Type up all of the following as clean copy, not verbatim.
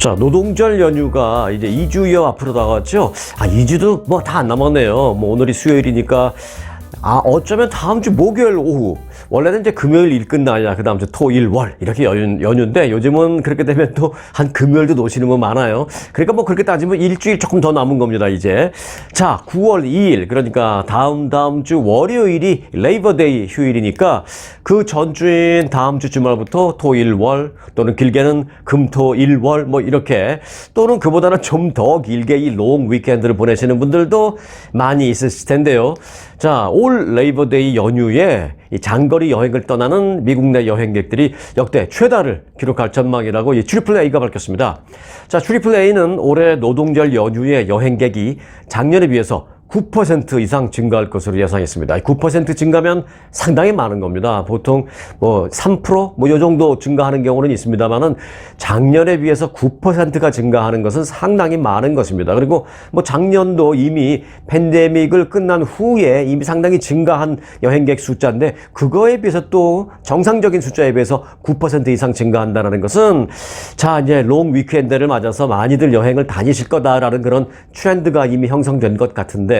자, 노동절 연휴가 이제 2주여 앞으로 다가왔죠. 2주도 뭐 다 안 남았네요. 뭐 오늘이 수요일이니까 어쩌면 다음 주 목요일 오후, 원래는 이제 금요일 일 끝나야 그 다음 주 토, 일, 월 이렇게 연휴인데 요즘은 그렇게 되면 또 한 금요일도 노시는 분 많아요. 그러니까 뭐 그렇게 따지면 일주일 조금 더 남은 겁니다, 이제. 자, 9월 2일, 그러니까 다음 주 월요일이 레이버데이 휴일이니까 그 전주인 다음 주 주말부터 토, 일, 월, 또는 길게는 금, 토, 일, 월 뭐 이렇게, 또는 그보다는 좀 더 길게 이 롱 위켄드를 보내시는 분들도 많이 있으실 텐데요. 자, 올 레이버데이 연휴에 이 장거리 여행을 떠나는 미국 내 여행객들이 역대 최다를 기록할 전망이라고 이 트리플 A가 밝혔습니다. 자, 트리플 A는 올해 노동절 연휴에 여행객이 작년에 비해서 9% 이상 증가할 것으로 예상했습니다. 9% 증가면 상당히 많은 겁니다. 보통 뭐 3% 뭐 요 정도 증가하는 경우는 있습니다만은 작년에 비해서 9%가 증가하는 것은 상당히 많은 것입니다. 그리고 뭐 작년도 이미 팬데믹을 끝난 후에 이미 상당히 증가한 여행객 숫자인데 그거에 비해서 또 정상적인 숫자에 비해서 9% 이상 증가한다는 것은 자, 이제 롱 위켄드를 맞아서 많이들 여행을 다니실 거다라는 그런 트렌드가 이미 형성된 것 같은데,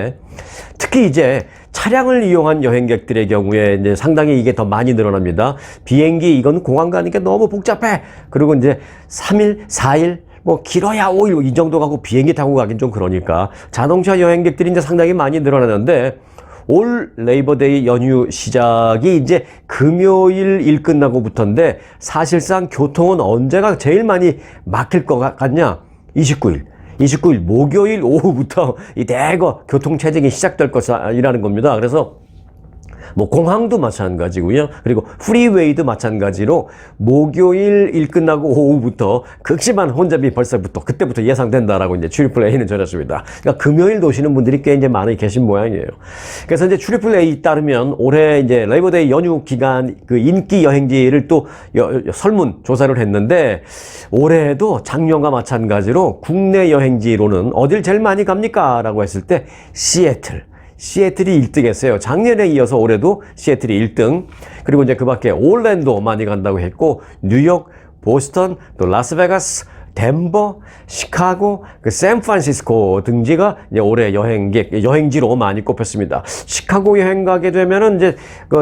특히 이제 차량을 이용한 여행객들의 경우에 이제 상당히 이게 더 많이 늘어납니다. 비행기, 이건 공항 가는 게 너무 복잡해. 그리고 이제 3일, 4일, 뭐 길어야 5일 이 정도 가고 비행기 타고 가긴 좀 그러니까 자동차 여행객들이 이제 상당히 많이 늘어나는데, 올 레이버데이 연휴 시작이 이제 금요일 일 끝나고부터인데 사실상 교통은 언제가 제일 많이 막힐 것 같냐? 29일 목요일 오후부터 이 대거 교통체증이 시작될 것이라는 겁니다. 그래서 뭐 공항도 마찬가지고요. 그리고 프리웨이도 마찬가지로 목요일 일 끝나고 오후부터 극심한 혼잡이 벌써부터 그때부터 예상된다라고 이제 트리플 A는 전했습니다. 그러니까 금요일 도시는 분들이 꽤 이제 많이 계신 모양이에요. 그래서 이제 트리플 A 따르면 올해 이제 레이버데이 연휴 기간 그 인기 여행지를 또 설문 조사를 했는데, 올해도 작년과 마찬가지로 국내 여행지로는 어딜 제일 많이 갑니까? 라고 했을 때 시애틀이 1등했어요. 작년에 이어서 올해도 시애틀이 1등. 그리고 이제 그 밖에 올랜도 많이 간다고 했고, 뉴욕, 보스턴, 또 라스베가스, 덴버, 시카고, 그 샌프란시스코 등지가 이제 올해 여행지로 많이 꼽혔습니다. 시카고 여행 가게 되면은 이제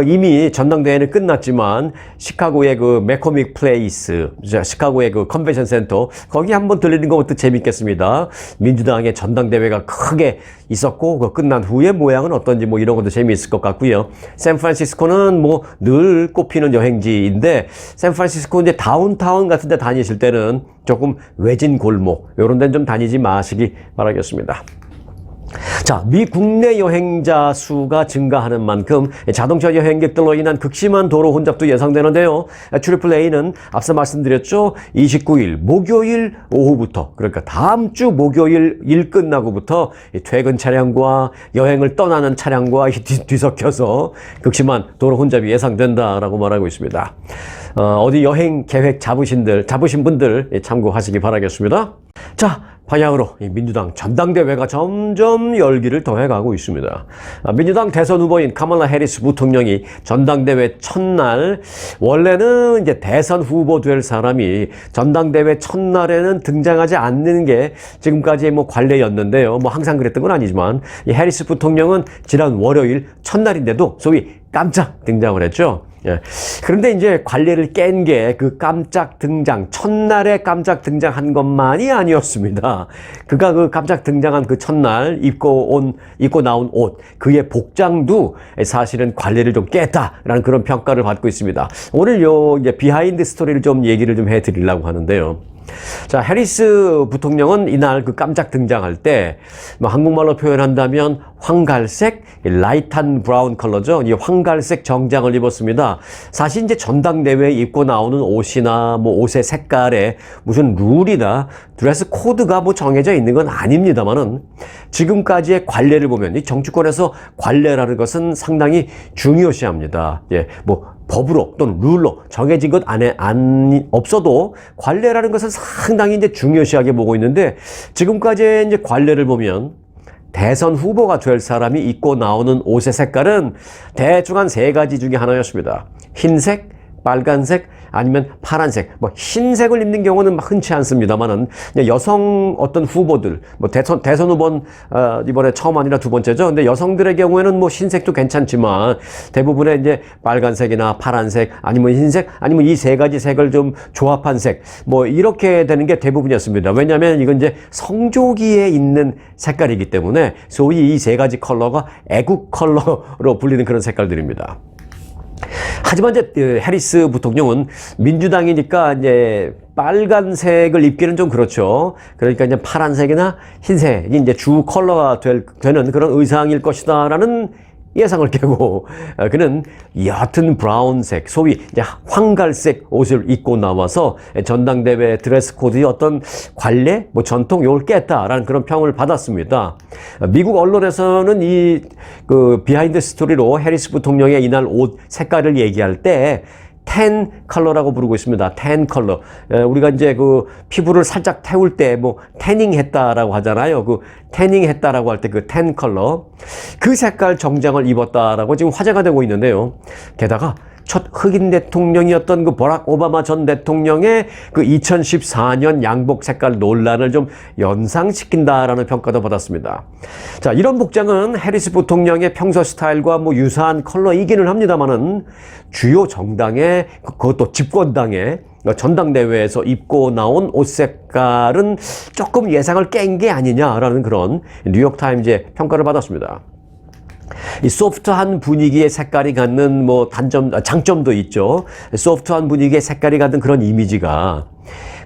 이미 전당대회는 끝났지만 시카고의 그 매코믹 플레이스, 시카고의 그 컨벤션 센터, 거기 한번 들리는 것도 재밌겠습니다. 민주당의 전당대회가 크게 있었고 그 끝난 후의 모양은 어떤지 뭐 이런 것도 재미있을 것 같고요. 샌프란시스코는 뭐 늘 꼽히는 여행지인데, 샌프란시스코 이제 다운타운 같은 데 다니실 때는 조금 외진 골목 이런 데는 좀 다니지 마시기 바라겠습니다. 자, 미 국내 여행자 수가 증가하는 만큼 자동차 여행객들로 인한 극심한 도로 혼잡도 예상되는데요. 트리플 A는 앞서 말씀드렸죠. 29일 목요일 오후부터, 그러니까 다음 주 목요일 일 끝나고부터 퇴근 차량과 여행을 떠나는 차량과 뒤섞여서 극심한 도로 혼잡이 예상된다라고 말하고 있습니다. 어디 여행 계획 잡으신 분들 참고하시기 바라겠습니다. 자, 방향으로 민주당 전당대회가 점점 열기를 더해가고 있습니다. 민주당 대선 후보인 카멀라 해리스 부통령이 전당대회 첫날, 원래는 이제 대선 후보 될 사람이 전당대회 첫날에는 등장하지 않는 게 지금까지의 뭐 관례였는데요. 뭐 항상 그랬던 건 아니지만 이 해리스 부통령은 지난 월요일 첫날인데도 소위 깜짝 등장을 했죠. 예. 그런데 이제 관례를 깬 게 그 깜짝 등장, 첫날에 깜짝 등장한 것만이 아니었습니다. 그가 그 깜짝 등장한 그 첫날 입고 나온 옷, 그의 복장도 사실은 관례를 좀 깼다라는 그런 평가를 받고 있습니다. 오늘 이제 비하인드 스토리를 좀 얘기를 좀 해드리려고 하는데요. 자, 해리스 부통령은 이날 그 깜짝 등장할 때, 뭐 한국말로 표현한다면 황갈색, 라이트한 브라운 컬러죠. 이 황갈색 정장을 입었습니다. 사실 이제 전당대회에 입고 나오는 옷이나 뭐 옷의 색깔에 무슨 룰이나 드레스 코드가 뭐 정해져 있는 건 아닙니다만은, 지금까지의 관례를 보면 이 정치권에서 관례라는 것은 상당히 중요시합니다. 예, 뭐 법으로 또는 룰로 정해진 것 안에 없어도 관례라는 것은 상당히 이제 중요시하게 보고 있는데, 지금까지의 이제 관례를 보면 대선 후보가 될 사람이 입고 나오는 옷의 색깔은 대충 한 3가지 중에 하나였습니다. 흰색, 빨간색 아니면 파란색, 뭐 흰색을 입는 경우는 흔치 않습니다만은 여성 어떤 후보들, 뭐 대선 후보 이번에 처음 아니라 두 번째죠. 근데 여성들의 경우에는 뭐 흰색도 괜찮지만 대부분의 이제 빨간색이나 파란색 아니면 흰색 아니면 이 세 가지 색을 좀 조합한 색, 뭐 이렇게 되는 게 대부분이었습니다. 왜냐하면 이건 이제 성조기에 있는 색깔이기 때문에 소위 이 세 가지 컬러가 애국 컬러로 불리는 그런 색깔들입니다. 하지만 이제 해리스 부통령은 민주당이니까 이제 빨간색을 입기는 좀 그렇죠. 그러니까 이제 파란색이나 흰색이 이제 주 컬러가 되는 그런 의상일 것이다라는 예상을 깨고 그는 옅은 브라운색, 소위 이제 황갈색 옷을 입고 나와서 전당대회 드레스 코드의 어떤 관례, 뭐 전통 이걸 깼다라는 그런 평을 받았습니다. 미국 언론에서는 이 비하인드 스토리로 해리스 부통령의 이날 옷 색깔을 얘기할 때 텐 컬러라고 부르고 있습니다. 텐 컬러. 우리가 이제 그 피부를 살짝 태울 때 뭐 태닝 했다라고 하잖아요. 그 태닝 했다라고 할 때 그 텐 컬러. 그 색깔 정장을 입었다라고 지금 화제가 되고 있는데요. 게다가 첫 흑인 대통령이었던 그 버락 오바마 전 대통령의 그 2014년 양복 색깔 논란을 좀 연상시킨다라는 평가도 받았습니다. 자, 이런 복장은 해리스 부통령의 평소 스타일과 뭐 유사한 컬러이기는 합니다만은 주요 정당의 그것도 집권당의 전당대회에서 입고 나온 옷 색깔은 조금 예상을 깬 게 아니냐라는 그런 뉴욕타임즈의 평가를 받았습니다. 이 소프트한 분위기의 색깔이 갖는 뭐 장점도 있죠. 소프트한 분위기의 색깔이 갖는 그런 이미지가.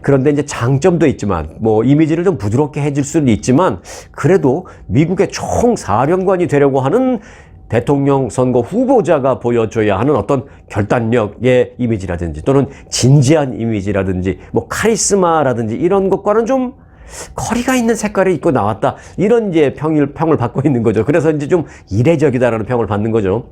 그런데 이제 장점도 있지만, 뭐 이미지를 좀 부드럽게 해줄 수는 있지만, 그래도 미국의 총사령관이 되려고 하는 대통령 선거 후보자가 보여줘야 하는 어떤 결단력의 이미지라든지 또는 진지한 이미지라든지 뭐 카리스마라든지 이런 것과는 좀 거리가 있는 색깔을 입고 나왔다. 이런 이제 평을 받고 있는 거죠. 그래서 이제 좀 이례적이다라는 평을 받는 거죠.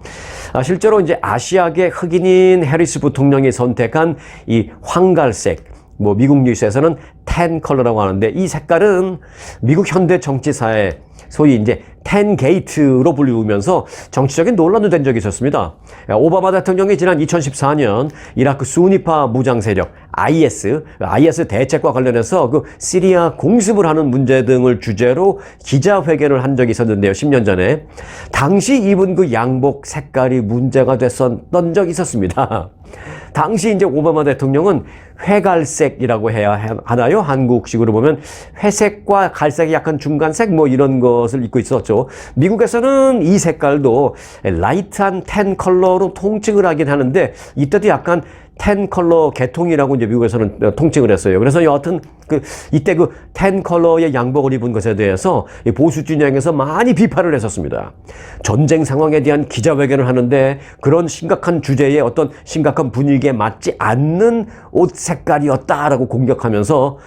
실제로 이제 아시아계 흑인인 해리스 부통령이 선택한 이 황갈색, 뭐 미국 뉴스에서는 텐 컬러라고 하는데 이 색깔은 미국 현대 정치사에 소위 이제 텐 게이트로 불리우면서 정치적인 논란도 된 적이 있었습니다. 오바마 대통령이 지난 2014년 이라크 수니파 무장 세력 IS 대책과 관련해서 그 시리아 공습을 하는 문제 등을 주제로 기자회견을 한 적이 있었는데요. 10년 전에. 당시 입은 그 양복 색깔이 문제가 됐었던 적이 있었습니다. 당시 이제 오바마 대통령은 회갈색이라고 해야 하나요? 한국식으로 보면 회색과 갈색이 약간 중간색 뭐 이런 것을 입고 있었죠. 미국에서는 이 색깔도 라이트한 텐 컬러로 통칭을 하긴 하는데 이때도 약간 텐 컬러 계통이라고 이제 미국에서는 통칭을 했어요. 그래서 여하튼 이때 그 텐 컬러의 양복을 입은 것에 대해서 보수 진영에서 많이 비판을 했었습니다. 전쟁 상황에 대한 기자회견을 하는데 그런 심각한 주제에 어떤 심각한 분위기에 맞지 않는 옷 색깔이었다라고 공격하면서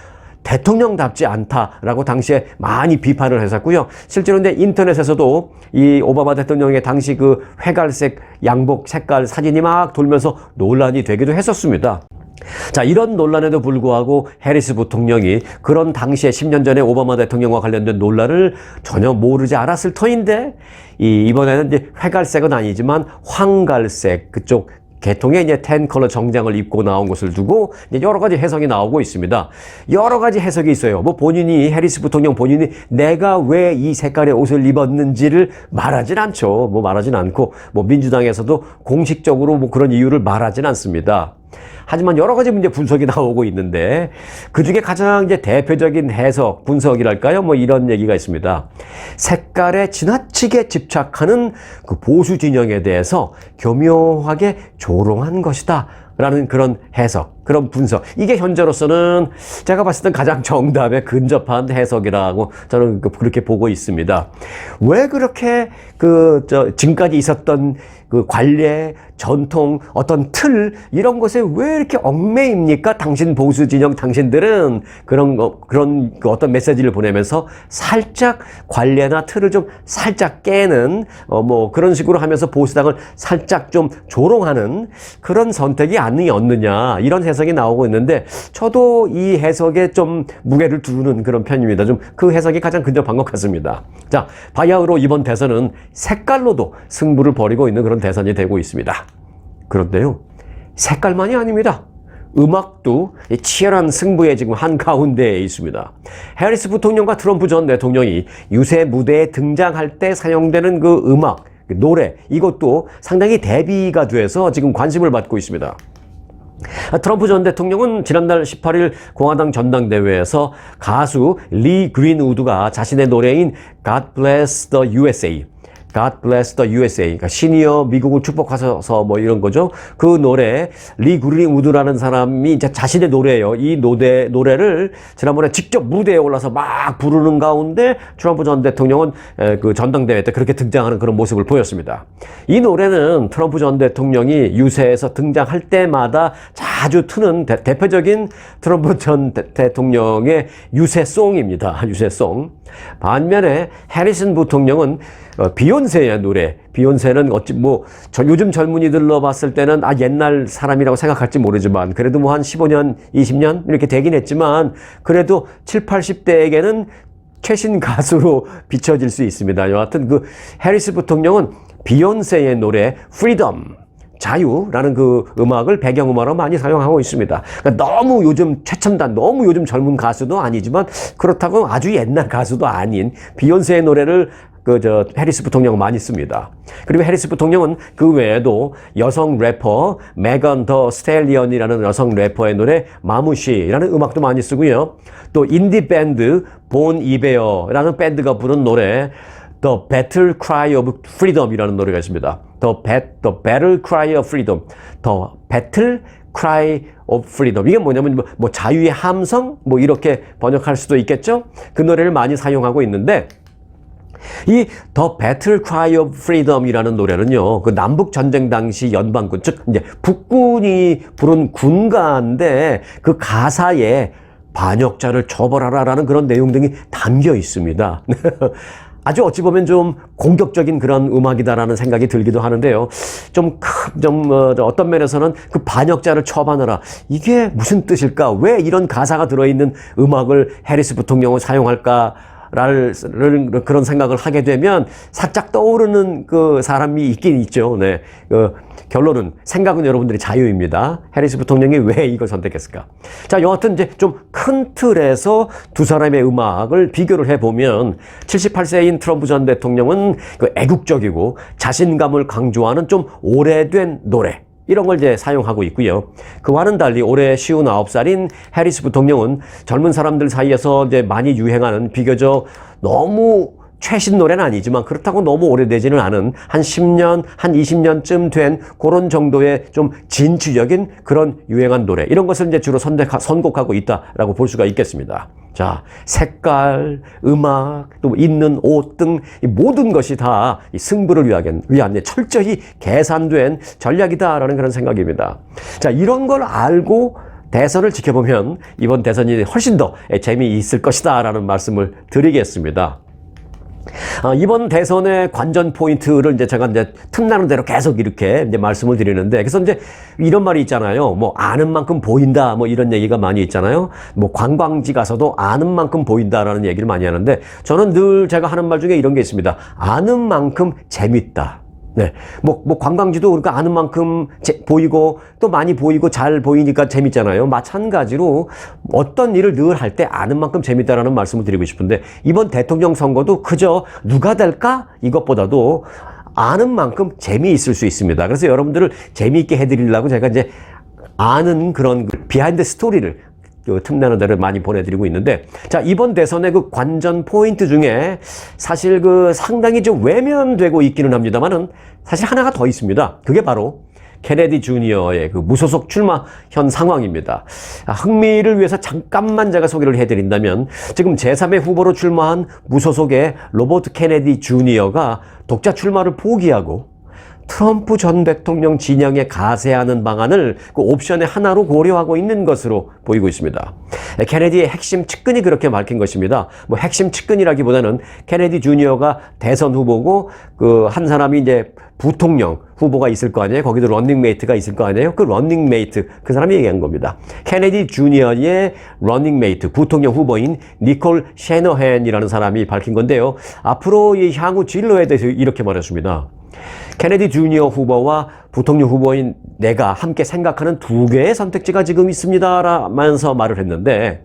대통령답지 않다라고 당시에 많이 비판을 했었고요. 실제로 근데 인터넷에서도 이 오바마 대통령의 당시 그 회갈색 양복 색깔 사진이 막 돌면서 논란이 되기도 했었습니다. 자, 이런 논란에도 불구하고 해리스 부통령이 그런 당시에 10년 전에 오바마 대통령과 관련된 논란을 전혀 모르지 않았을 터인데 이번에는 이제 회갈색은 아니지만 황갈색 그쪽 계통의 이제 텐 컬러 정장을 입고 나온 것을 두고 이제 여러 가지 해석이 나오고 있습니다. 여러 가지 해석이 있어요. 뭐 본인이 해리스 부통령 본인이 내가 왜 이 색깔의 옷을 입었는지를 말하진 않죠. 뭐 말하진 않고 뭐 민주당에서도 공식적으로 뭐 그런 이유를 말하진 않습니다. 하지만 여러 가지 문제 분석이 나오고 있는데 그 중에 가장 이제 대표적인 해석, 분석이랄까요? 뭐 이런 얘기가 있습니다. 색깔에 지나치게 집착하는 그 보수 진영에 대해서 교묘하게 조롱한 것이다. 라는 그런 해석, 그런 분석. 이게 현재로서는 제가 봤을 땐 가장 정답에 근접한 해석이라고 저는 그렇게 보고 있습니다. 왜 그렇게 지금까지 있었던 그 관례, 전통, 어떤 틀, 이런 것에 왜 이렇게 얽매입니까? 당신 보수 진영 당신들은 그런 어떤 메시지를 보내면서 살짝 관례나 틀을 좀 살짝 깨는, 뭐 그런 식으로 하면서 보수당을 살짝 좀 조롱하는 그런 선택이 아니었느냐, 이런 해석이 나오고 있는데, 저도 이 해석에 좀 무게를 두는 그런 편입니다. 좀 그 해석이 가장 근접한 것 같습니다. 자, 바야흐로 이번 대선은 색깔로도 승부를 벌이고 있는 그런 대선이 되고 있습니다. 그런데요, 색깔만이 아닙니다. 음악도 치열한 승부의 지금 한가운데에 있습니다. 해리스 부통령과 트럼프 전 대통령이 유세 무대에 등장할 때 사용되는 그 음악, 노래, 이것도 상당히 대비가 돼서 지금 관심을 받고 있습니다. 트럼프 전 대통령은 지난달 18일 공화당 전당대회에서 가수 리 그린우드가 자신의 노래인 God Bless the USA, God Bless the USA, 그러니까 신이여 미국을 축복하소서 뭐 이런 거죠. 그 노래, 리 그린우드라는 사람이 이제 자신의 노래예요. 이 노래를 지난번에 직접 무대에 올라서 막 부르는 가운데 트럼프 전 대통령은 그 전당대회 때 그렇게 등장하는 그런 모습을 보였습니다. 이 노래는 트럼프 전 대통령이 유세에서 등장할 때마다 자주 트는 대표적인 트럼프 전 대통령의 유세송입니다. 유세송. 반면에 해리슨 부통령은 비욘세의 노래, 비욘세는 어찌 요즘 젊은이들로 봤을 때는 옛날 사람이라고 생각할지 모르지만 그래도 한 15년, 20년 이렇게 되긴 했지만 그래도 7, 80대에게는 최신 가수로 비춰질 수 있습니다. 여하튼 그 해리스 부통령은 비욘세의 노래 Freedom, 자유라는 그 음악을 배경음악으로 많이 사용하고 있습니다. 그러니까 너무 요즘 최첨단, 너무 요즘 젊은 가수도 아니지만 그렇다고 아주 옛날 가수도 아닌 비욘세의 노래를 해리스 부통령은 많이 씁니다. 그리고 해리스 부통령은 그 외에도 여성 래퍼 메건 더 스텔리언이라는 여성 래퍼의 노래 마무시라는 음악도 많이 쓰고요. 또 인디 밴드 본 이베어라는 밴드가 부른 노래 The Battle Cry of Freedom이라는 노래가 있습니다. The Battle Cry of Freedom, The Battle Cry of Freedom. 이게 뭐냐면 자유의 함성 이렇게 번역할 수도 있겠죠. 그 노래를 많이 사용하고 있는데 이 The Battle Cry of Freedom이라는 노래는요, 그 남북 전쟁 당시 연방군, 즉 이제 북군이 부른 군가인데 그 가사에 반역자를 처벌하라라는 그런 내용 등이 담겨 있습니다. 아주 어찌 보면 좀 공격적인 그런 음악이다라는 생각이 들기도 하는데요. 어떤 면에서는 그 반역자를 처벌하라. 이게 무슨 뜻일까? 왜 이런 가사가 들어있는 음악을 해리스 부통령은 사용할까? 그런 생각을 하게 되면 살짝 떠오르는 그 사람이 있긴 있죠. 네. 결론은 생각은 여러분들의 자유입니다. 해리스 부통령이 왜 이걸 선택했을까? 자, 여하튼 이제 좀 큰 틀에서 두 사람의 음악을 비교를 해보면 78세인 트럼프 전 대통령은 그 애국적이고 자신감을 강조하는 좀 오래된 노래, 이런 걸 이제 사용하고 있고요. 그와는 달리 올해 59살인 해리스 부통령은 젊은 사람들 사이에서 이제 많이 유행하는 비교적 너무 최신 노래는 아니지만 그렇다고 너무 오래되지는 않은 한 10년, 한 20년쯤 된 그런 정도의 좀 진취적인 그런 유행한 노래, 이런 것을 이제 주로 선곡하고 있다라고 볼 수가 있겠습니다. 자, 색깔, 음악, 또 입는 옷 등 모든 것이 다 이 승부를 위한 철저히 계산된 전략이다라는 그런 생각입니다. 자, 이런 걸 알고 대선을 지켜보면 이번 대선이 훨씬 더 재미있을 것이다라는 말씀을 드리겠습니다. 이번 대선의 관전 포인트를 제가 틈나는 대로 계속 이렇게 말씀을 드리는데, 그래서 이런 말이 있잖아요. 아는 만큼 보인다, 이런 얘기가 많이 있잖아요. 관광지 가서도 아는 만큼 보인다라는 얘기를 많이 하는데, 저는 늘 제가 하는 말 중에 이런 게 있습니다. 아는 만큼 재밌다. 네. 관광지도 그러니까 아는 만큼 보이고 또 많이 보이고 잘 보이니까 재밌잖아요. 마찬가지로 어떤 일을 늘 할 때 아는 만큼 재밌다라는 말씀을 드리고 싶은데, 이번 대통령 선거도 그저 누가 될까? 이것보다도 아는 만큼 재미있을 수 있습니다. 그래서 여러분들을 재미있게 해드리려고 제가 아는 그런 비하인드 스토리를 틈나는 대로 많이 보내드리고 있는데, 자, 이번 대선의 그 관전 포인트 중에 사실 상당히 좀 외면되고 있기는 합니다만은 사실 하나가 더 있습니다. 그게 바로 케네디 주니어의 그 무소속 출마 현 상황입니다. 흥미를 위해서 잠깐만 제가 소개를 해드린다면, 지금 제3의 후보로 출마한 무소속의 로버트 케네디 주니어가 독자 출마를 포기하고 트럼프 전 대통령 진영에 가세하는 방안을 그 옵션의 하나로 고려하고 있는 것으로 보이고 있습니다. 케네디의 핵심 측근이 그렇게 밝힌 것입니다. 핵심 측근이라기보다는 케네디 주니어가 대선 후보고 한 사람이 부통령 후보가 있을 거 아니에요. 거기도 런닝메이트가 있을 거 아니에요. 그 런닝메이트, 그 사람이 얘기한 겁니다. 케네디 주니어의 런닝메이트, 부통령 후보인 니콜 셰너헨이라는 사람이 밝힌 건데요. 앞으로 이 향후 진로에 대해서 이렇게 말했습니다. 케네디 주니어 후보와 부통령 후보인 내가 함께 생각하는 두 개의 선택지가 지금 있습니다 라면서 말을 했는데,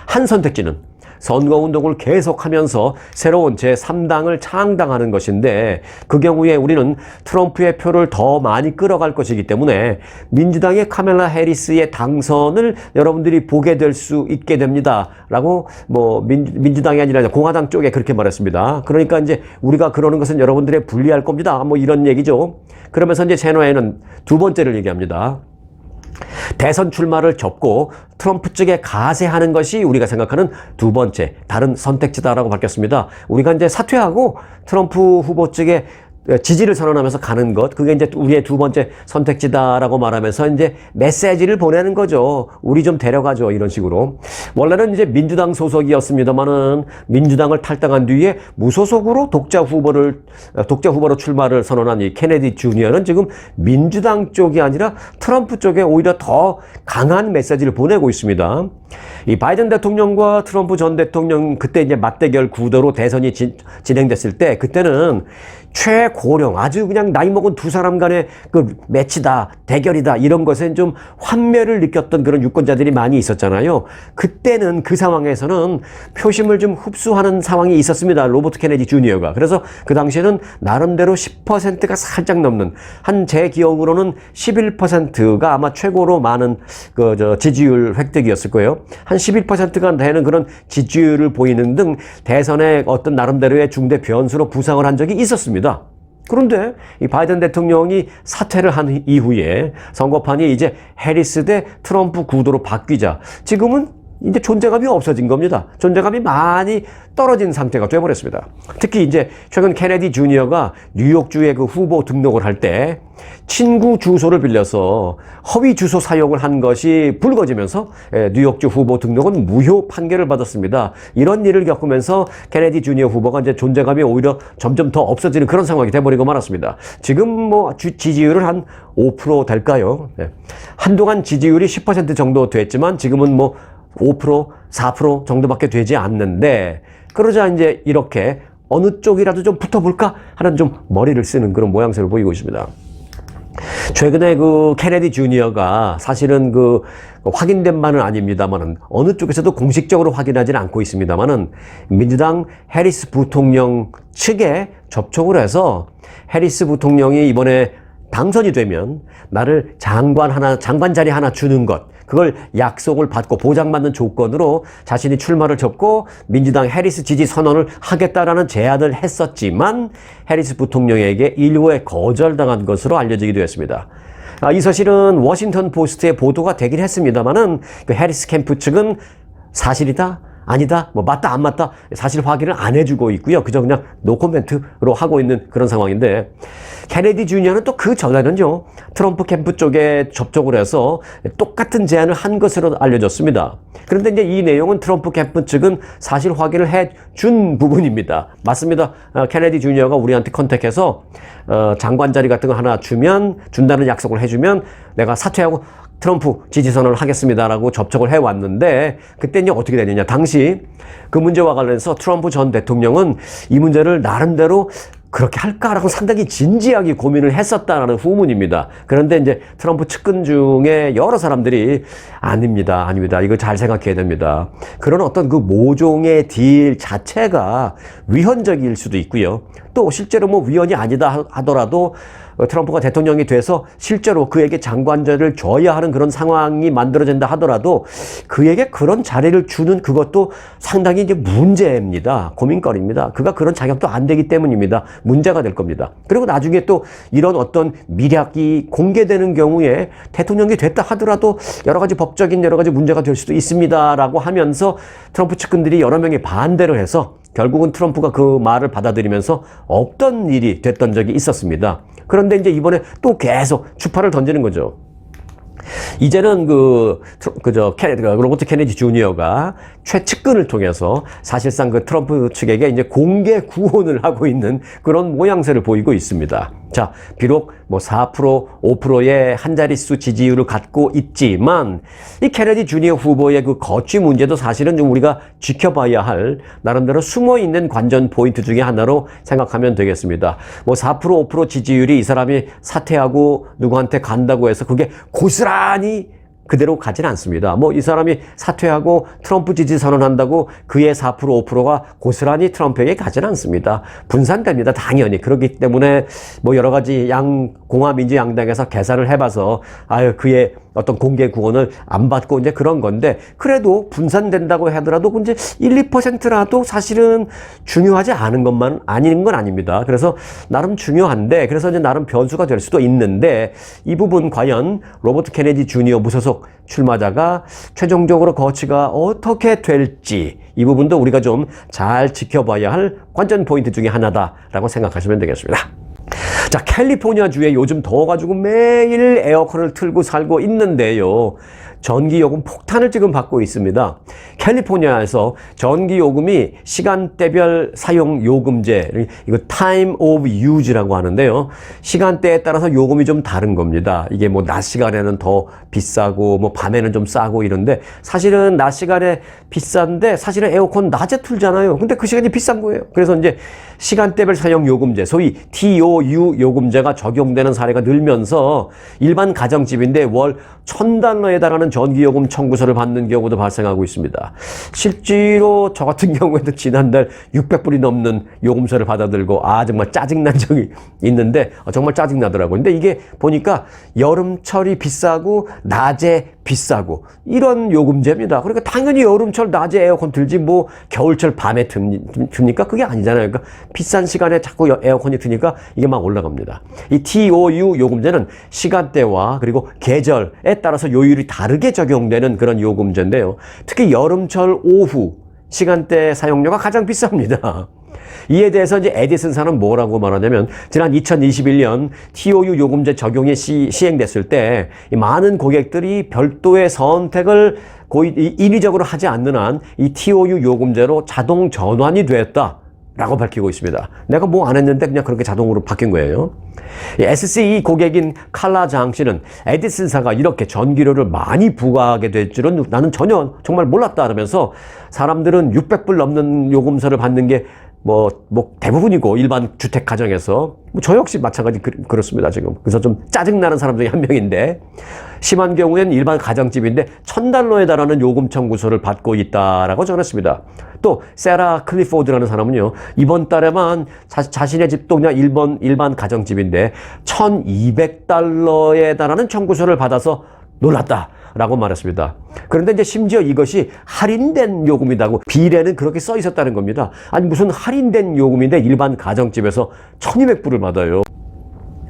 한 선택지는 선거운동을 계속하면서 새로운 제3당을 창당하는 것인데, 그 경우에 우리는 트럼프의 표를 더 많이 끌어갈 것이기 때문에 민주당의 카멜라 해리스의 당선을 여러분들이 보게 될 수 있게 됩니다 라고 민주당이 아니라 공화당 쪽에 그렇게 말했습니다. 그러니까 이제 우리가 그러는 것은 여러분들의 불리할 겁니다, 이런 얘기죠. 그러면서 이제 제노에는 두 번째를 얘기합니다. 대선 출마를 접고 트럼프 측에 가세하는 것이 우리가 생각하는 두 번째 다른 선택지다라고 밝혔습니다. 우리가 이제 사퇴하고 트럼프 후보 측에 지지를 선언하면서 가는 것, 그게 이제 우리의 두 번째 선택지다라고 말하면서 이제 메시지를 보내는 거죠. 우리 좀 데려가죠, 이런 식으로. 원래는 이제 민주당 소속이었습니다만은 민주당을 탈당한 뒤에 무소속으로 독자 후보로 출마를 선언한 이 케네디 주니어는 지금 민주당 쪽이 아니라 트럼프 쪽에 오히려 더 강한 메시지를 보내고 있습니다. 이 바이든 대통령과 트럼프 전 대통령 그때 이제 맞대결 구도로 대선이 진행됐을 때, 그때는 최고령, 아주 그냥 나이 먹은 두 사람 간의 그 매치다, 대결이다, 이런 것에 좀 환멸을 느꼈던 그런 유권자들이 많이 있었잖아요. 그때는 그 상황에서는 표심을 좀 흡수하는 상황이 있었습니다, 로버트 케네디 주니어가. 그래서 그 당시에는 나름대로 10%가 살짝 넘는, 제 기억으로는 11%가 아마 최고로 많은 지지율 획득이었을 거예요. 한 11%가 되는 그런 지지율을 보이는 등 대선의 어떤 나름대로의 중대 변수로 부상을 한 적이 있었습니다. 그런데 이 바이든 대통령이 사퇴를 한 이후에 선거판이 이제 해리스 대 트럼프 구도로 바뀌자 지금은 이제 존재감이 없어진 겁니다. 존재감이 많이 떨어진 상태가 돼버렸습니다. 특히 이제 최근 케네디 주니어가 뉴욕주에 그 후보 등록을 할 때 친구 주소를 빌려서 허위 주소 사용을 한 것이 불거지면서 뉴욕주 후보 등록은 무효 판결을 받았습니다. 이런 일을 겪으면서 케네디 주니어 후보가 이제 존재감이 오히려 점점 더 없어지는 그런 상황이 돼버리고 말았습니다. 지금 지지율은 한 5% 될까요? 네. 한동안 지지율이 10% 정도 됐지만 지금은 5%, 4% 정도밖에 되지 않는데, 그러자 이제 이렇게 어느 쪽이라도 좀 붙어볼까 하는 좀 머리를 쓰는 그런 모양새를 보이고 있습니다. 최근에 그 케네디 주니어가 사실은 확인된 바는 아닙니다만은 어느 쪽에서도 공식적으로 확인하지는 않고 있습니다만은 민주당 해리스 부통령 측에 접촉을 해서 해리스 부통령이 이번에 당선이 되면 나를 장관 자리 하나 주는 것, 그걸 약속을 받고 보장받는 조건으로 자신이 출마를 접고 민주당 해리스 지지 선언을 하겠다라는 제안을 했었지만 해리스 부통령에게 일부에 거절당한 것으로 알려지기도 했습니다. 이 사실은 워싱턴 포스트에 보도가 되긴 했습니다만은 그 해리스 캠프 측은 사실이다, 아니다, 맞다, 안 맞다, 사실 확인을 안 해주고 있고요. 그저 그냥 노코멘트로 하고 있는 그런 상황인데, 케네디 주니어는 또 그 전에는요, 트럼프 캠프 쪽에 접촉을 해서 똑같은 제안을 한 것으로 알려졌습니다. 그런데 이제 이 내용은 트럼프 캠프 측은 사실 확인을 해준 부분입니다. 맞습니다. 케네디 주니어가 우리한테 컨택해서 장관 자리 같은 거 하나 준다는 약속을 해주면 내가 사퇴하고 트럼프 지지선언을 하겠습니다라고 접촉을 해왔는데, 그때 이제 어떻게 되느냐. 당시 그 문제와 관련해서 트럼프 전 대통령은 이 문제를 나름대로 그렇게 할까라고 상당히 진지하게 고민을 했었다라는 후문입니다. 그런데 이제 트럼프 측근 중에 여러 사람들이 아닙니다. 이거 잘 생각해야 됩니다. 그런 어떤 그 모종의 딜 자체가 위헌적일 수도 있고요. 또 실제로 위헌이 아니다 하더라도 트럼프가 대통령이 돼서 실제로 그에게 장관자를 줘야 하는 그런 상황이 만들어진다 하더라도 그에게 그런 자리를 주는 그것도 상당히 이제 문제입니다. 고민거리입니다. 그가 그런 자격도 안 되기 때문입니다. 문제가 될 겁니다. 그리고 나중에 또 이런 어떤 미략이 공개되는 경우에 대통령이 됐다 하더라도 여러 가지 법적인 여러 가지 문제가 될 수도 있습니다라고 하면서 트럼프 측근들이 여러 명이 반대를 해서 결국은 트럼프가 그 말을 받아들이면서 없던 일이 됐던 적이 있었습니다. 그런데 이제 이번에 또 계속 추파를 던지는 거죠. 이제는 로버트 케네디 주니어가 최측근을 통해서 사실상 그 트럼프 측에게 이제 공개 구원을 하고 있는 그런 모양새를 보이고 있습니다. 자, 비록 뭐 4%, 5%의 한 자릿수 지지율을 갖고 있지만 이 케네디 주니어 후보의 그 거취 문제도 사실은 좀 우리가 지켜봐야 할 나름대로 숨어 있는 관전 포인트 중에 하나로 생각하면 되겠습니다. 뭐 4%, 5% 지지율이 이 사람이 사퇴하고 누구한테 간다고 해서 그게 고스란히 그대로 가진 않습니다. 뭐 이 사람이 사퇴하고 트럼프 지지 선언한다고 그의 4%, 5%가 고스란히 트럼프에게 가진 않습니다. 분산됩니다. 당연히. 그렇기 때문에 뭐 여러 가지 공화민주 양당에서 계산을 해봐서 아유 그의 어떤 공개 구원을 안 받고 이제 그런 건데 그래도 분산된다고 하더라도 이제 1, 2%라도 사실은 중요하지 않은 것만 아닌 건 아닙니다. 그래서 나름 중요한데 그래서 이제 나름 변수가 될 수도 있는데 이 부분 과연 로버트 케네디 주니어 무소속 출마자가 최종적으로 거취가 어떻게 될지 이 부분도 우리가 좀 잘 지켜봐야 할 관전 포인트 중에 하나다라고 생각하시면 되겠습니다. 자, 캘리포니아주에 요즘 더워가지고 매일 에어컨을 틀고 살고 있는데요. 전기요금 폭탄을 지금 받고 있습니다. 캘리포니아에서 전기요금이 시간대별 사용요금제, 이거 Time of Use라고 하는데요. 시간대에 따라서 요금이 좀 다른 겁니다. 이게 뭐 낮 시간에는 더 비싸고 뭐 밤에는 좀 싸고 이런데 사실은 낮 시간에 비싼데 사실은 에어컨 낮에 틀잖아요. 근데 그 시간이 비싼 거예요. 그래서 이제 시간대별 사용요금제, 소위 TOU 요금제가 적용되는 사례가 늘면서 일반 가정집인데 월 $1,000에 달하는 전기요금 청구서를 받는 경우도 발생하고 있습니다. 실제로 저 같은 경우에도 지난달 600불이 넘는 요금서를 받아들고 정말 짜증난 적이 있는데 정말 짜증나더라고요. 근데 이게 보니까 여름철이 비싸고 낮에 비싸고 이런 요금제입니다. 그러니까 당연히 여름철 낮에 에어컨 틀지 뭐 겨울철 밤에 틉니까? 그게 아니잖아요. 그러니까 비싼 시간에 자꾸 에어컨이 트니까 이게 막 올라갑니다. 이 TOU 요금제는 시간대와 그리고 계절에 따라서 요율이 다르게 적용되는 그런 요금제인데요. 특히 여름철 오후 시간대 사용료가 가장 비쌉니다. 이에 대해서 이제 에디슨사는 뭐라고 말하냐면 지난 2021년 TOU 요금제 적용이 시행됐을 때 많은 고객들이 별도의 선택을 거의 인위적으로 하지 않는 한 이 TOU 요금제로 자동 전환이 됐다라고 밝히고 있습니다. 내가 뭐 안 했는데 그냥 그렇게 자동으로 바뀐 거예요. SCE 고객인 칼라 장 씨는 에디슨사가 이렇게 전기료를 많이 부과하게 될 줄은 나는 전혀 정말 몰랐다 하면서 사람들은 600불 넘는 요금서를 받는 게 뭐 대부분이고 일반 주택 가정에서 저 역시 마찬가지 그렇습니다 지금. 그래서 좀 짜증나는 사람 중에 한 명인데 심한 경우에는 일반 가정집인데 $1,000에 달하는 요금 청구서를 받고 있다라고 전했습니다. 또 세라 클리포드라는 사람은요 이번 달에만 자신의 집도 그냥 일반 가정집인데 $1,200에 달하는 청구서를 받아서 놀랐다 라고 말했습니다. 그런데 이제 심지어 이것이 할인된 요금이라고 비례는 그렇게 써 있었다는 겁니다. 아니 무슨 할인된 요금인데 일반 가정집에서 1,200불을 받아요.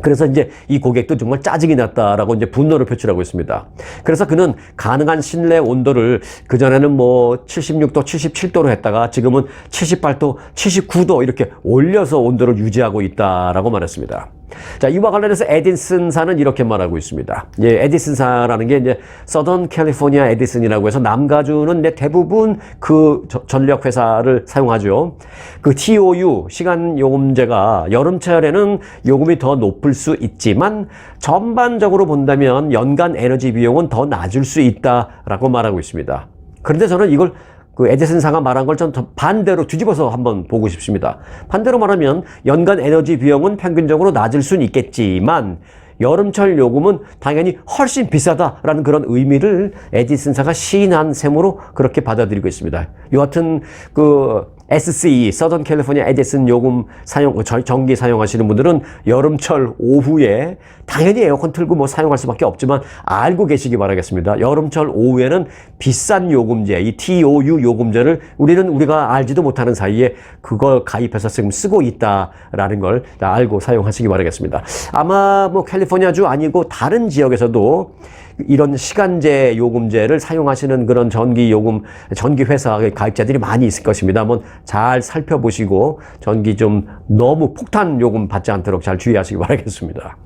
그래서 이제 이 고객도 정말 짜증이 났다라고 이제 분노를 표출하고 있습니다. 그래서 그는 가능한 실내 온도를 그전에는 뭐 76도, 77도로 했다가 지금은 78도, 79도 이렇게 올려서 온도를 유지하고 있다라고 말했습니다. 자, 이와 관련해서 에디슨사는 이렇게 말하고 있습니다. 에디슨사라는 게 이제 서던 캘리포니아 에디슨이라고 해서 남가주는 대부분 그 전력 회사를 사용하죠. 그 TOU 시간 요금제가 여름철에는 요금이 더 높을 수 있지만 전반적으로 본다면 연간 에너지 비용은 더 낮을 수 있다라고 말하고 있습니다. 그런데 저는 이걸 그 에디슨사가 말한 걸 좀 반대로 뒤집어서 한번 보고 싶습니다. 반대로 말하면 연간 에너지 비용은 평균적으로 낮을 수는 있겠지만 여름철 요금은 당연히 훨씬 비싸다라는 그런 의미를 에디슨사가 시인한 셈으로 그렇게 받아들이고 있습니다. 여하튼 그 SCE, 서던 캘리포니아 에디슨 요금 전기 사용하시는 분들은 여름철 오후에 당연히 에어컨 틀고 뭐 사용할 수밖에 없지만 알고 계시기 바라겠습니다. 여름철 오후에는 비싼 요금제, 이 TOU 요금제를 우리가 알지도 못하는 사이에 그걸 가입해서 지금 쓰고 있다라는 걸 알고 사용하시기 바라겠습니다. 아마 뭐 캘리포니아주 아니고 다른 지역에서도 이런 시간제 요금제를 사용하시는 그런 전기 회사 가입자들이 많이 있을 것입니다. 한번 잘 살펴보시고 전기 좀 너무 폭탄 요금 받지 않도록 잘 주의하시기 바라겠습니다.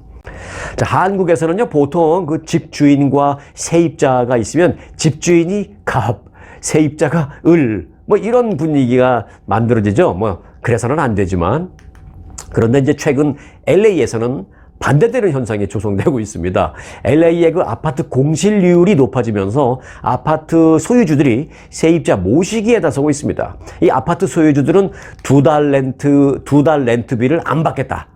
자, 한국에서는요, 보통 그 집주인과 세입자가 있으면 집주인이 갑, 세입자가 을, 뭐 이런 분위기가 만들어지죠. 뭐, 그래서는 안 되지만. 그런데 이제 최근 LA에서는 반대되는 현상이 조성되고 있습니다. LA의 그 아파트 공실률이 높아지면서 아파트 소유주들이 세입자 모시기에 나서고 있습니다. 이 아파트 소유주들은 두 달 렌트비를 안 받겠다.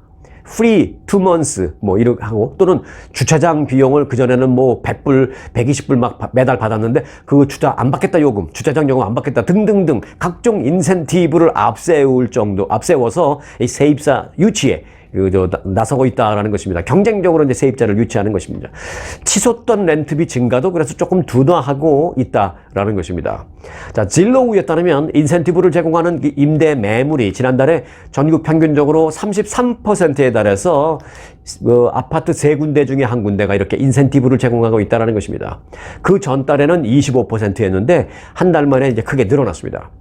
free 2 months 뭐 이렇게 하고, 또는 주차장 비용을 그전에는 뭐 100불, 120불 막 매달 받았는데 그 안 받겠다 요금, 주차장 요금 안 받겠다 등등등 각종 인센티브를 앞세워서 이 세입자 유치에 나서고 있다라는 것입니다. 경쟁적으로 이제 세입자를 유치하는 것입니다. 치솟던 렌트비 증가도 그래서 조금 둔화하고 있다라는 것입니다. 자, 진로우에 따르면 인센티브를 제공하는 임대 매물이 지난달에 전국 평균적으로 33%에 달해서 아파트 3군데 중에 한 군데가 이렇게 인센티브를 제공하고 있다라는 것입니다. 그 전달에는 25%였는데 한 달 만에 이제 크게 늘어났습니다.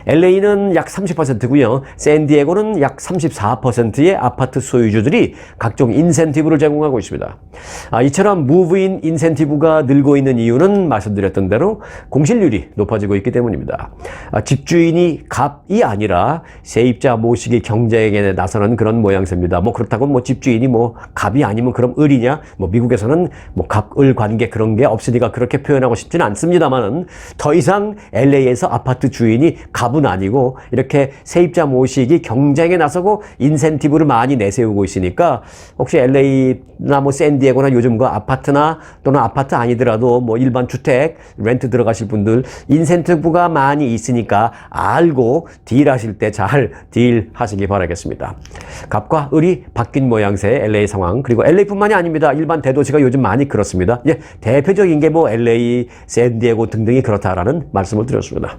LA는 약 30%고요. 샌디에고는 약 34%의 아파트 소유주들이 각종 인센티브를 제공하고 있습니다. 이처럼 무브인 인센티브가 늘고 있는 이유는 말씀드렸던 대로 공실률이 높아지고 있기 때문입니다. 집주인이 갑이 아니라 세입자 모시기 경쟁에 나서는 그런 모양새입니다. 뭐 그렇다고 뭐 집주인이 뭐 갑이 아니면 그럼 을이냐? 뭐 미국에서는 뭐 갑을 관계 그런 게 없으니까 그렇게 표현하고 싶지는 않습니다만은 더 이상 LA에서 아파트 주인이 갑은 아니고 이렇게 세입자 모시기 경쟁에 나서고 인센티브를 많이 내세우고 있으니까 혹시 LA나 뭐 샌디에고나 요즘 그 아파트나 또는 아파트 아니더라도 뭐 일반 주택 렌트 들어가실 분들 인센티브가 많이 있으니까 알고 딜하실 때 잘 딜하시기 바라겠습니다. 갑과 을이 바뀐 모양새의 LA 상황, 그리고 LA뿐만이 아닙니다. 일반 대도시가 요즘 많이 그렇습니다. 이제 대표적인 게 뭐 LA, 샌디에고 등등이 그렇다라는 말씀을 드렸습니다.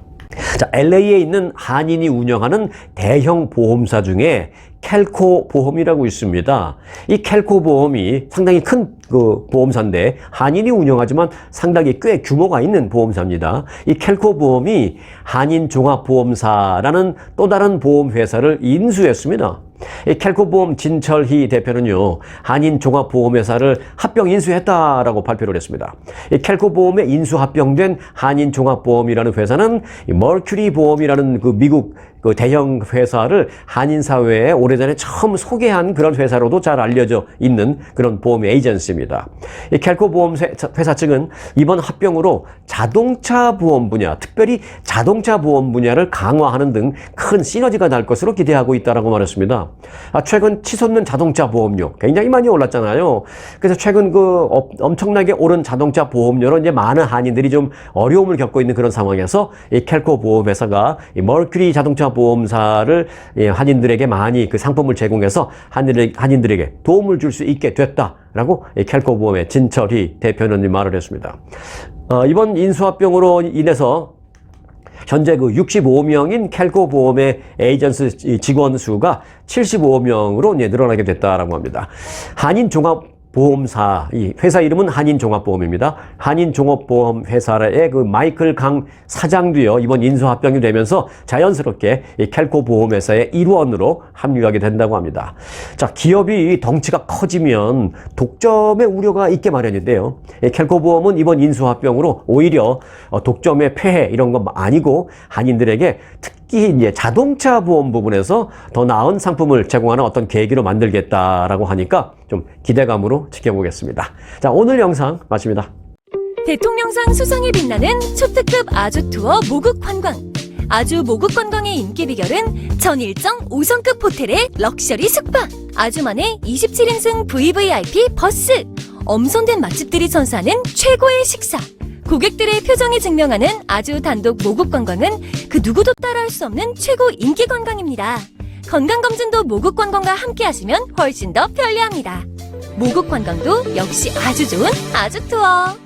자, LA에 있는 한인이 운영하는 대형 보험사 중에 캘코 보험이라고 있습니다. 이 캘코 보험이 상당히 큰 그 보험사인데 한인이 운영하지만 상당히 꽤 규모가 있는 보험사입니다. 이 캘코 보험이 한인종합보험사라는 또 다른 보험회사를 인수했습니다. 이 캘코보험 진철희 대표는요, 한인종합보험회사를 합병 인수했다라고 발표를 했습니다. 이 캘코보험에 인수 합병된 한인종합보험이라는 회사는 이 머큐리 보험이라는 그 미국 그 대형 회사를 한인사회에 오래전에 처음 소개한 그런 회사로도 잘 알려져 있는 그런 보험 에이전시입니다. 이 캘코보험 회사 측은 이번 합병으로 자동차 보험 분야, 특별히 자동차 보험 분야를 강화하는 등 큰 시너지가 날 것으로 기대하고 있다라고 말했습니다. 최근 치솟는 자동차 보험료 굉장히 많이 올랐잖아요. 그래서 최근 그 엄청나게 오른 자동차 보험료로 이제 많은 한인들이 좀 어려움을 겪고 있는 그런 상황에서 이 캘코 보험 회사가 이 머큐리 자동차 보험사를 한인들에게 많이 그 상품을 제공해서 한인들에게 도움을 줄 수 있게 됐다라고 이 캘코 보험의 진철희 대표는 말을 했습니다. 이번 인수합병으로 인해서 현재 그 65명인 캘코 보험의 에이전스 직원 수가 75명으로 늘어나게 됐다라고 합니다. 한인종합보험사, 이 회사 이름은 한인종합보험입니다. 한인종합보험 회사의 그 마이클 강 사장도요, 이번 인수합병이 되면서 자연스럽게 이 캘코 보험회사의 일원으로 합류하게 된다고 합니다. 자, 기업이 덩치가 커지면 독점의 우려가 있게 마련인데요. 이 캘코 보험은 이번 인수합병으로 오히려 독점의 폐해 이런 건 아니고 한인들에게 특히 이제 자동차 보험 부분에서 더 나은 상품을 제공하는 어떤 계기로 만들겠다라고 하니까 좀 기대감으로 지켜보겠습니다. 자, 오늘 영상 마칩니다. 대통령상 수상에 빛나는 초특급 아주 투어 모국 관광. 아주 모국 관광의 인기 비결은 전 일정 5성급 호텔의 럭셔리 숙박. 아주만의 27인승 VVIP 버스. 엄선된 맛집들이 선사하는 최고의 식사. 고객들의 표정이 증명하는 아주 단독 모국 관광은 그 누구도 따라할 수 없는 최고 인기 관광입니다. 건강검진도 모국 관광과 함께 하시면 훨씬 더 편리합니다. 모국 관광도 역시 아주 좋은 아주 투어.